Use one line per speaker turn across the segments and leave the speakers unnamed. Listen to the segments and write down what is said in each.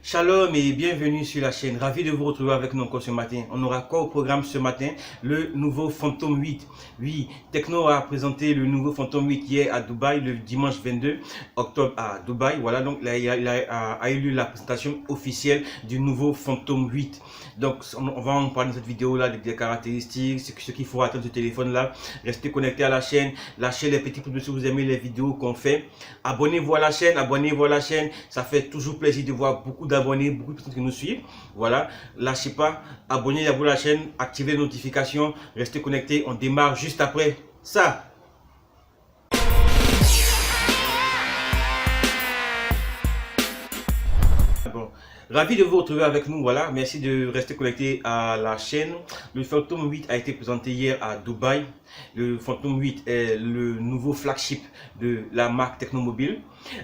Shalom et bienvenue sur la chaîne. Ravi de vous retrouver avec nous encore ce matin. On aura quoi au programme ce matin? Le nouveau Phantom 8. Oui, Tecno a présenté le nouveau Phantom 8 hier à Dubaï, le dimanche 22 octobre à Dubaï. Voilà, donc là, il a eu lieu la présentation officielle du nouveau Phantom 8. Donc, on va en parler dans cette vidéo-là, des caractéristiques, ce qu'il faut attendre de ce téléphone-là. Restez connectés à la chaîne, lâchez les petits pouces bleus si vous aimez les vidéos qu'on fait. Abonnez-vous à la chaîne, ça fait toujours plaisir de voir beaucoup d'abonnés, beaucoup de personnes qui nous suivent. Voilà, lâchez pas, abonnez-vous à la chaîne, activez les notifications, restez connectés, on démarre juste après ça. Bon, ravi de vous retrouver avec nous, voilà, merci de rester connecté à la chaîne. Le Phantom 8 a été présenté hier à Dubaï. Le Phantom 8 est le nouveau flagship de la marque Tecnomobile.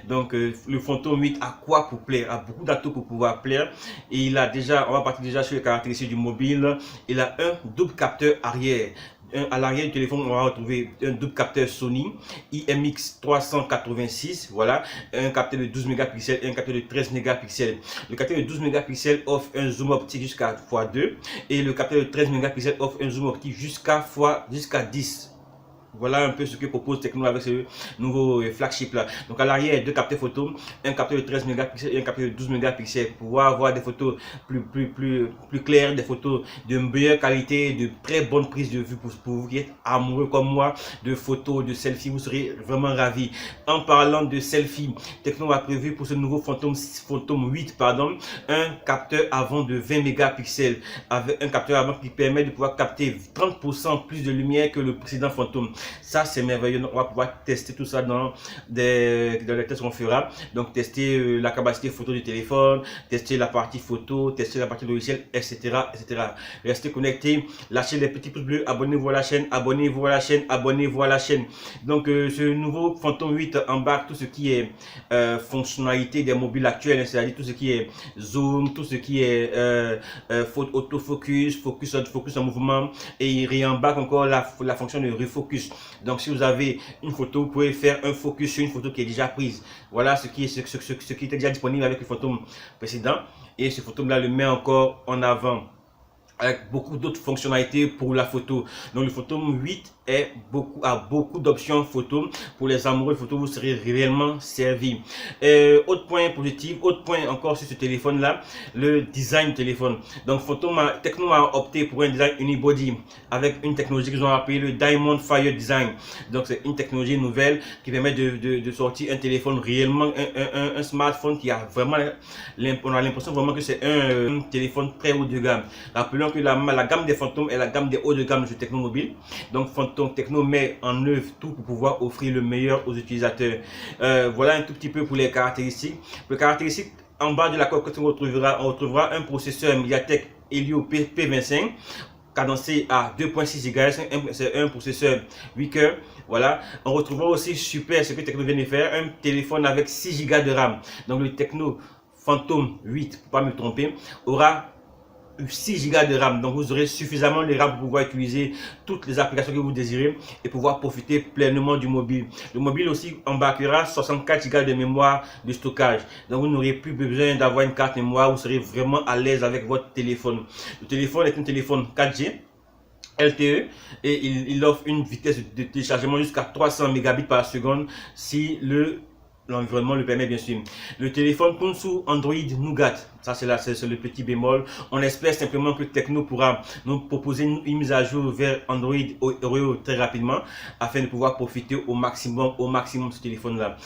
Donc le Phantom 8 a quoi pour plaire, a beaucoup d'atouts pour pouvoir plaire. Et il a déjà, on va partir déjà sur les caractéristiques du mobile. Il a un double capteur arrière. À l'arrière du téléphone, on va retrouver un double capteur Sony IMX 386, voilà, un capteur de 12 mégapixels et un capteur de 13 mégapixels. Le capteur de 12 mégapixels offre un zoom optique jusqu'à x2 et le capteur de 13 mégapixels offre un zoom optique jusqu'à 10. Voilà un peu ce que propose Tecno avec ce nouveau flagship là. Donc à l'arrière, il y a deux capteurs photo, un capteur de 13 mégapixels et un capteur de 12 mégapixels pour pouvoir avoir des photos plus claires, des photos de meilleure qualité, de très bonne prise de vue pour vous qui êtes amoureux comme moi de photos, de selfies, vous serez vraiment ravis. En parlant de selfie, Tecno a prévu pour ce nouveau Phantom 8 un capteur avant de 20 mégapixels avec un capteur avant qui permet de pouvoir capter 30% plus de lumière que le précédent Phantom. Ça c'est merveilleux, on va pouvoir tester tout ça dans les tests qu'on fera. Donc tester la capacité photo du téléphone, tester la partie photo, tester la partie logiciel, etc. Restez connectés, lâchez les petits pouces bleus, abonnez-vous à la chaîne, abonnez-vous à la chaîne, abonnez-vous à la chaîne. Donc ce nouveau Phantom 8 embarque tout ce qui est fonctionnalité des mobiles actuels, c'est-à-dire tout ce qui est zoom, tout ce qui est autofocus, focus en mouvement, et il réembarque encore la fonction de refocus. Donc si vous avez une photo, vous pouvez faire un focus sur une photo qui est déjà prise. Voilà ce qui était déjà disponible avec le Phantom précédent, et ce Phantom là le met encore en avant avec beaucoup d'autres fonctionnalités pour la photo. Donc le Phantom 8 a beaucoup d'options photo. Pour les amoureux de photo, vous serez réellement servi. Autre point positif, autre point encore sur ce téléphone là, le design du téléphone. Donc Tecno a opté pour un design unibody avec une technologie qu'ils ont appelée le Diamond Fire Design. Donc c'est une technologie nouvelle qui permet de sortir un téléphone réellement, un smartphone qui a vraiment, on a l'impression vraiment que c'est un téléphone très haut de gamme. Rappelons que la gamme des Phantom est la gamme des hauts de gamme de Tecnomobile. Donc Tecno met en œuvre tout pour pouvoir offrir le meilleur aux utilisateurs. Voilà un tout petit peu pour les caractéristiques. Les caractéristiques, en bas de la coque, on retrouvera un processeur MediaTek Helio P25 cadencé à 2.6 GHz, c'est un processeur 8 cœurs. Voilà, on retrouvera aussi super, ce que Tecno vient de faire, un téléphone avec 6 Go de RAM. Donc le Tecno Phantom 8, pour pas me tromper, aura 6 Go de RAM, donc vous aurez suffisamment de RAM pour pouvoir utiliser toutes les applications que vous désirez et pouvoir profiter pleinement du mobile. Le mobile aussi embarquera 64 Go de mémoire de stockage, donc vous n'aurez plus besoin d'avoir une carte mémoire, vous serez vraiment à l'aise avec votre téléphone. Le téléphone est un téléphone 4G LTE et il offre une vitesse de téléchargement jusqu'à 300 mégabits par seconde si l'environnement le permet, bien sûr. Le téléphone tourne sous Android Nougat. Ça, c'est le petit bémol. On espère simplement que Tecno pourra nous proposer une mise à jour vers Android Oreo très rapidement afin de pouvoir profiter au maximum de ce téléphone-là.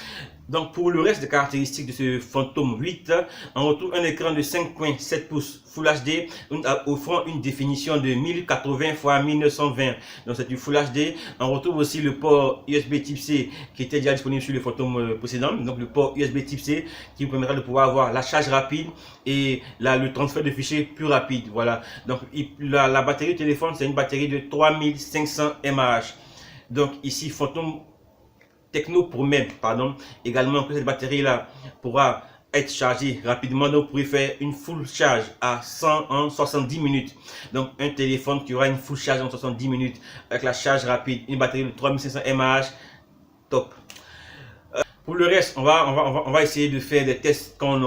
Donc, pour le reste des caractéristiques de ce Phantom 8, on retrouve un écran de 5.7 pouces Full HD offrant une définition de 1080 x 1920. Donc, c'est du Full HD. On retrouve aussi le port USB Type C qui était déjà disponible sur le Phantom précédent. Donc, le port USB Type C qui vous permettra de pouvoir avoir la charge rapide et le transfert de fichiers plus rapide. Voilà. Donc, la batterie du téléphone, c'est une batterie de 3500 mAh. Donc, ici, Tecno promet également que cette batterie là pourra être chargée rapidement, donc vous pourrez faire une full charge à 100 en 70 minutes. Donc un téléphone qui aura une full charge en 70 minutes avec la charge rapide, une batterie de 3500 mAh, top. Pour le reste, on va essayer de faire des tests quand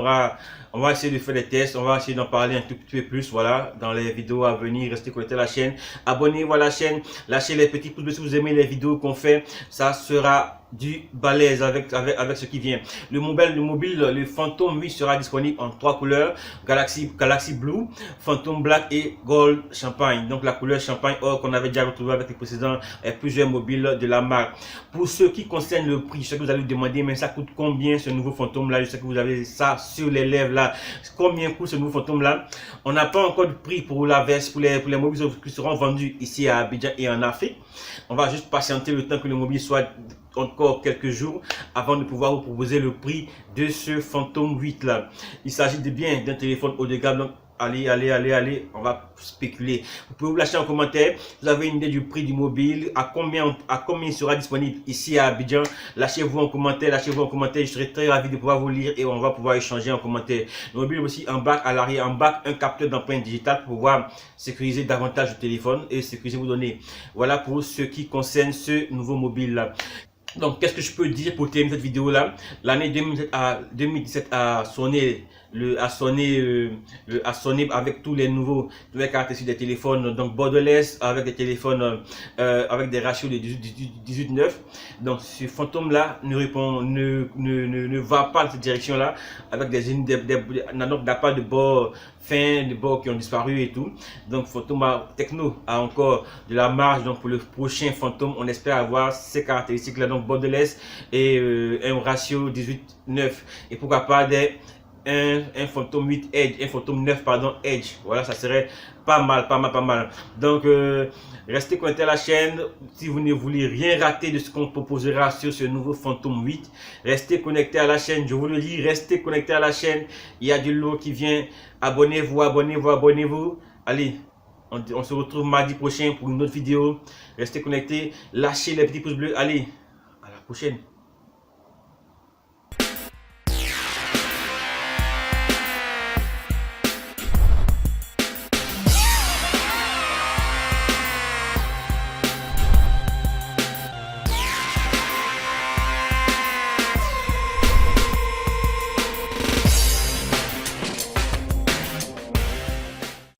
on On va essayer de faire des tests, on va essayer d'en parler un tout petit peu plus, voilà, dans les vidéos à venir. Restez connectés à la chaîne, abonnez-vous à la chaîne, lâchez les petits pouces bleus si vous aimez les vidéos qu'on fait, ça sera du balèze avec ce qui vient. Le mobile, le Phantom 8 sera disponible en 3 couleurs, Galaxy Blue, Phantom Black et Gold Champagne. Donc la couleur champagne or qu'on avait déjà retrouvé avec les précédents et plusieurs mobiles de la marque. Pour ce qui concerne le prix, je sais que vous allez vous demander, mais ça coûte combien ce nouveau Phantom là? Je sais que vous avez ça sur les lèvres là. Combien coûte ce nouveau Phantom là? On n'a pas encore de prix pour la veste, pour les mobiles qui seront vendus ici à Abidjan et en Afrique. On va juste patienter le temps que le mobile soit encore quelques jours avant de pouvoir vous proposer le prix de ce Phantom 8 là. Il s'agit de bien d'un téléphone haut de gamme, donc allez, on va spéculer. Vous pouvez vous lâcher en commentaire, vous avez une idée du prix du mobile, à combien il sera disponible ici à Abidjan. Lâchez-vous en commentaire, je serai très ravi de pouvoir vous lire et on va pouvoir échanger en commentaire. Le mobile aussi embarque à l'arrière, embarque un capteur d'empreinte digitale pour pouvoir sécuriser davantage le téléphone et sécuriser vos données. Voilà pour ce qui concerne ce nouveau mobile là. Donc, qu'est-ce que je peux dire pour terminer cette vidéo là? L'année 2017 a sonné avec tous les nouvelles caractéristiques des téléphones, donc borderless, avec des téléphones avec des ratios de 18:9. Donc ce Phantom là ne va pas dans cette direction là, avec n'a pas de bords fins, de bords qui ont disparu et tout. Donc Techno a encore de la marge. Donc pour le prochain Phantom, on espère avoir ces caractéristiques là, donc borderless et un ratio 18:9, et pourquoi pas un Phantom 8 Edge, un Phantom 9 pardon Edge. Voilà, ça serait pas mal. Donc restez connectés à la chaîne si vous ne voulez rien rater de ce qu'on proposera sur ce nouveau Phantom 8. Restez connectés à la chaîne, je vous le dis, restez connectés à la chaîne. Il y a du lot qui vient. Abonnez-vous. Allez, on se retrouve mardi prochain pour une autre vidéo. Restez connectés, lâchez les petits pouces bleus. Allez, à la prochaine.